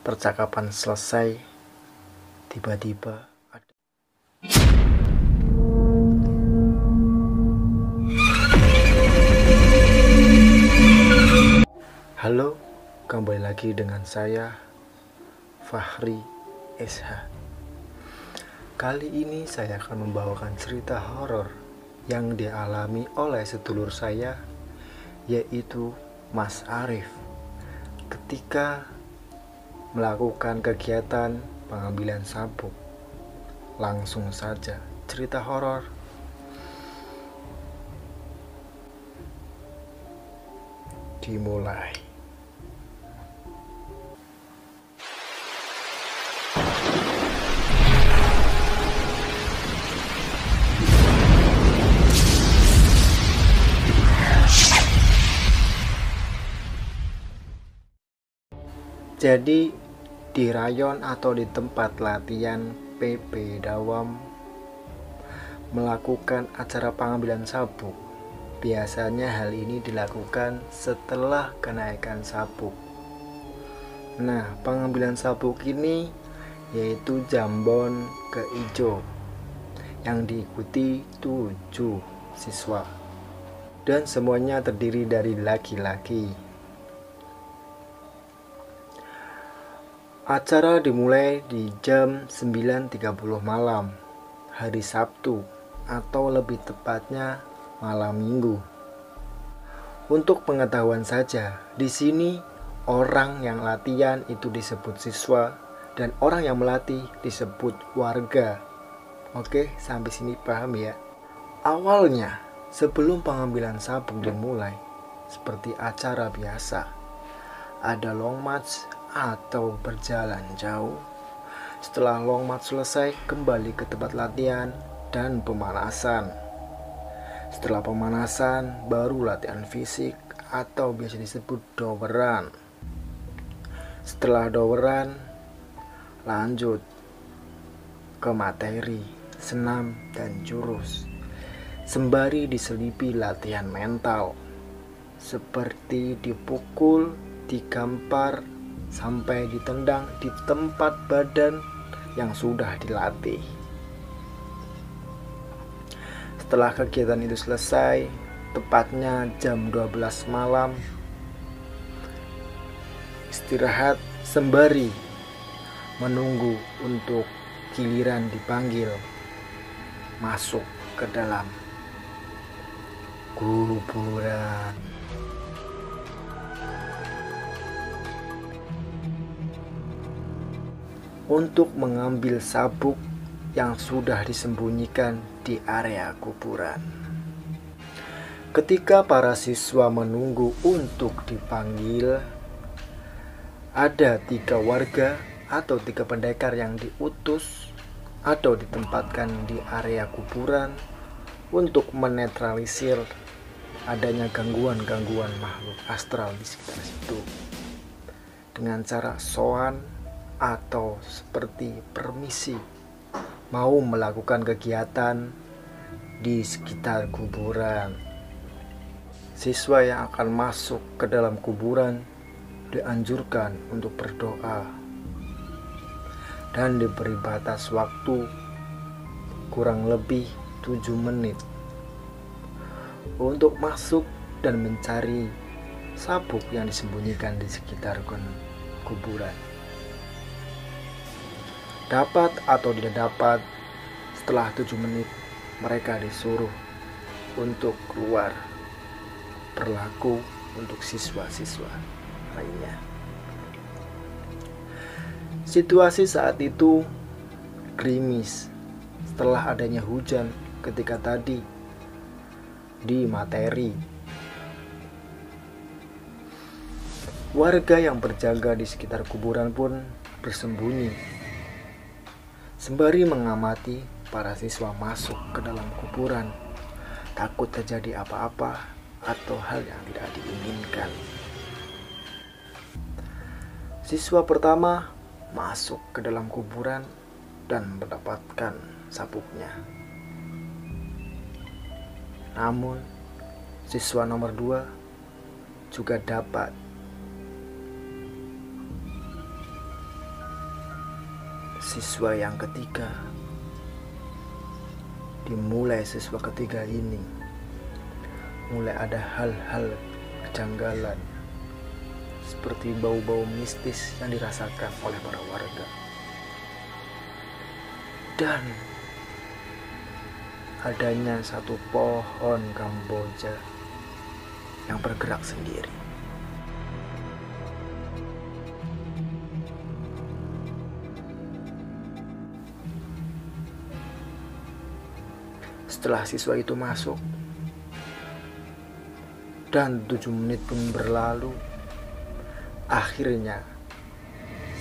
Percakapan selesai, tiba-tiba ada. Halo, kembali lagi dengan saya, Fahri SH. Kali ini saya akan membawakan cerita horor yang dialami oleh sedulur saya, yaitu Mas Arif, ketika melakukan kegiatan pengambilan sabuk. Langsung saja cerita horor dimulai. Jadi di rayon atau di tempat latihan PP Dawam melakukan acara pengambilan sabuk. Biasanya hal ini dilakukan setelah kenaikan sabuk. Nah, pengambilan sabuk ini yaitu jambon ke ijo yang diikuti 7 siswa dan semuanya terdiri dari laki-laki. Acara dimulai di jam 9.30 malam hari Sabtu atau lebih tepatnya malam Minggu. Untuk pengetahuan saja, di sini orang yang latihan itu disebut siswa dan orang yang melatih disebut warga. Oke, sampai sini paham ya? Awalnya, sebelum pengambilan sabuk dimulai, seperti acara biasa, ada long march atau berjalan jauh. Setelah long march selesai, kembali ke tempat latihan dan pemanasan. Setelah pemanasan, baru latihan fisik atau biasa disebut doweran. Setelah doweran, lanjut ke materi, senam dan jurus, sembari diselipi latihan mental seperti dipukul, digampar, sampai ditendang di tempat badan yang sudah dilatih. Setelah kegiatan itu selesai, tepatnya jam 12 malam, istirahat sembari menunggu untuk giliran dipanggil masuk ke dalam kuburan. Untuk mengambil sabuk yang sudah disembunyikan di area kuburan. Ketika para siswa menunggu untuk dipanggil, ada 3 warga atau 3 pendekar yang diutus atau ditempatkan di area kuburan untuk menetralisir adanya gangguan-gangguan makhluk astral di sekitar situ dengan cara soan atau seperti permisi mau melakukan kegiatan di sekitar kuburan. Siswa yang akan masuk ke dalam kuburan dianjurkan untuk berdoa dan diberi batas waktu kurang lebih 7 menit untuk masuk dan mencari sabuk yang disembunyikan di sekitar kuburan. Dapat atau tidak dapat, setelah 7 menit mereka disuruh untuk keluar. Berlaku untuk siswa-siswa lainnya. Situasi saat itu gerimis setelah adanya hujan ketika tadi di materi. Warga yang berjaga di sekitar kuburan pun bersembunyi sembari mengamati para siswa masuk ke dalam kuburan, takut terjadi apa-apa atau hal yang tidak diinginkan. Siswa pertama masuk ke dalam kuburan dan mendapatkan sabuknya. Namun, siswa nomor 2 juga dapat siswa yang ketiga. Dimulai siswa ketiga ini, mulai ada hal-hal kejanggalan seperti bau-bau mistis yang dirasakan oleh para warga. Dan adanya satu pohon kamboja yang bergerak sendiri. Setelah siswa itu masuk dan 7 menit pun berlalu, akhirnya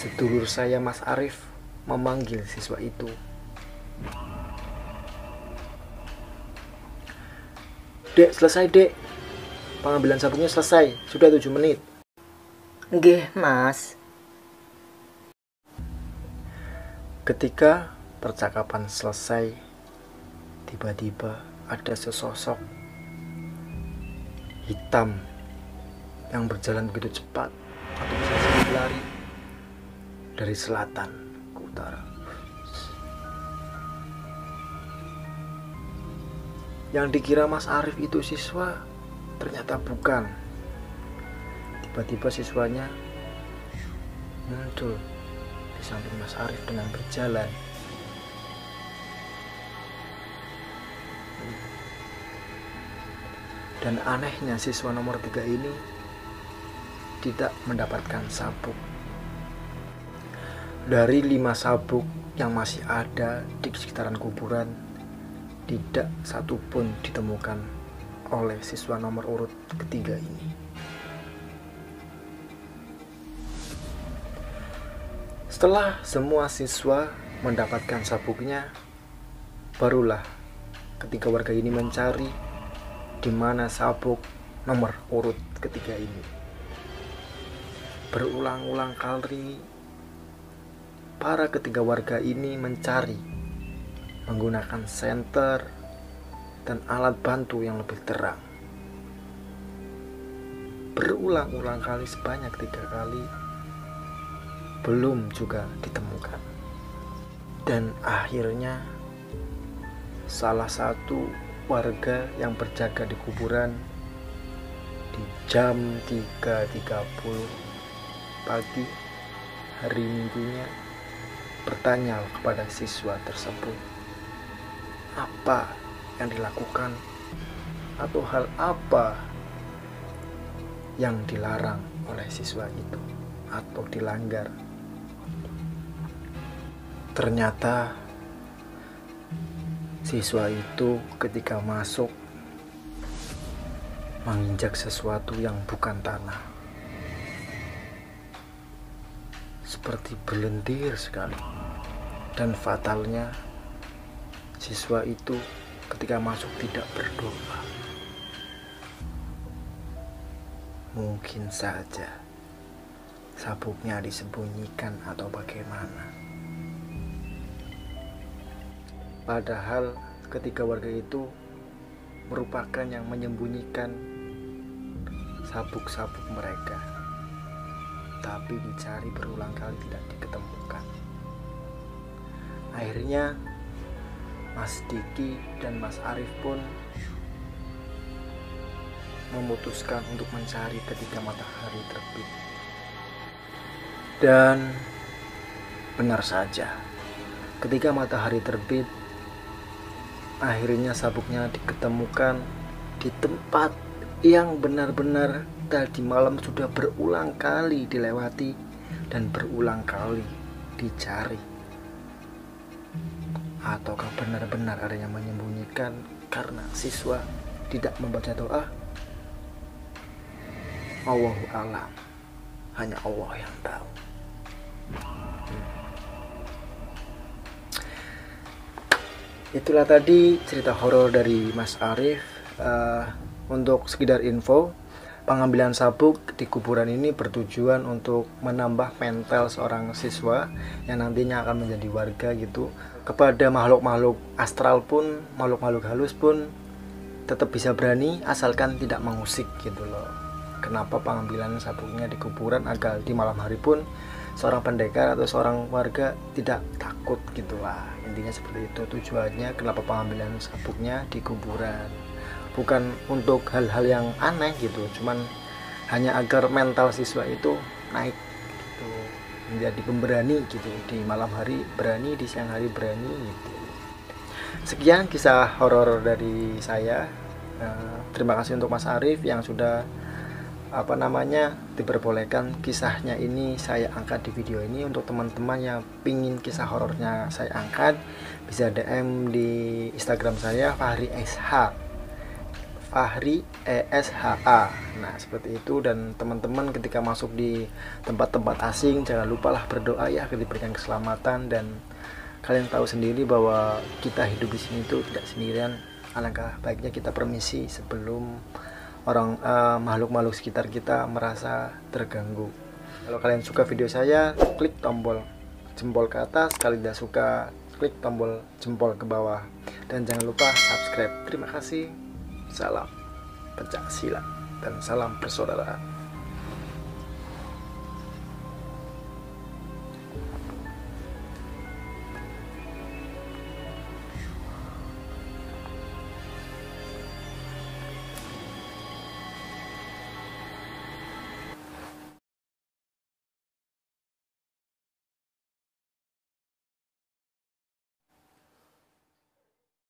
sedulur saya Mas Arif memanggil siswa itu. "Dek, selesai dek, pengambilan sabuknya selesai, sudah 7 menit. Nggih, Mas. Ketika percakapan selesai, tiba-tiba ada sesosok hitam yang berjalan begitu cepat atau bisa berlari dari selatan ke utara. Yang dikira Mas Arif itu siswa, ternyata bukan. Tiba-tiba siswanya muncul di samping Mas Arif dengan berjalan. Dan anehnya siswa nomor 3 ini tidak mendapatkan sabuk. Dari 5 sabuk yang masih ada di sekitaran kuburan, tidak satu pun ditemukan oleh siswa nomor urut ketiga ini. Setelah semua siswa mendapatkan sabuknya, barulah ketika warga ini mencari di mana sabuk nomor urut ketiga ini. Berulang-ulang kali para ketiga warga ini mencari menggunakan senter dan alat bantu yang lebih terang. Berulang-ulang kali sebanyak 3 kali, belum juga ditemukan. Dan akhirnya salah satu warga yang berjaga di kuburan di jam 3.30 pagi hari Minggunya bertanya kepada siswa tersebut, apa yang dilakukan atau hal apa yang dilarang oleh siswa itu atau dilanggar. Ternyata siswa itu ketika masuk menginjak sesuatu yang bukan tanah, seperti berlendir sekali. Dan fatalnya siswa itu ketika masuk tidak berdoa. Mungkin saja sabuknya disembunyikan atau bagaimana. Padahal ketika warga itu merupakan yang menyembunyikan sabuk-sabuk mereka, tapi dicari berulang kali tidak diketemukan. Akhirnya Mas Diki dan Mas Arif pun memutuskan untuk mencari ketika matahari terbit. Dan benar saja, ketika matahari terbit, akhirnya sabuknya diketemukan di tempat yang benar-benar tadi malam sudah berulang kali dilewati dan berulang kali dicari. Ataukah benar-benar ada yang menyembunyikan karena siswa tidak membaca doa? Allahu a'lam, hanya Allah yang tahu. Itulah tadi cerita horor dari Mas Arif. Untuk sekedar info, pengambilan sabuk di kuburan ini bertujuan untuk menambah mental seorang siswa yang nantinya akan menjadi warga gitu. Kepada makhluk-makhluk astral pun, makhluk-makhluk halus pun tetap bisa berani asalkan tidak mengusik gitu loh. Kenapa pengambilan sabuknya di kuburan agar di malam hari pun seorang pendekar atau seorang warga tidak takut gitu lah. Intinya seperti itu tujuannya kenapa pengambilan sabuknya di kuburan. Bukan untuk hal-hal yang aneh gitu, cuman hanya agar mental siswa itu naik gitu, menjadi pemberani gitu, di malam hari berani, di siang hari berani gitu. Sekian kisah horor dari saya. Terima kasih untuk Mas Arif yang sudah diperbolehkan kisahnya ini saya angkat di video ini. Untuk teman-teman yang pingin kisah horornya saya angkat, bisa DM di Instagram saya Fahri ESHA. Nah seperti itu. Dan teman-teman ketika masuk di tempat-tempat asing, jangan lupalah berdoa ya agar diberikan keselamatan. Dan kalian tahu sendiri bahwa kita hidup di sini itu tidak sendirian. Alangkah baiknya kita permisi sebelum makhluk-makhluk sekitar kita merasa terganggu. Kalau kalian suka video saya, klik tombol jempol ke atas. Kalau tidak suka, klik tombol jempol ke bawah. Dan jangan lupa subscribe. Terima kasih. Salam pencak silat dan salam persaudaraan.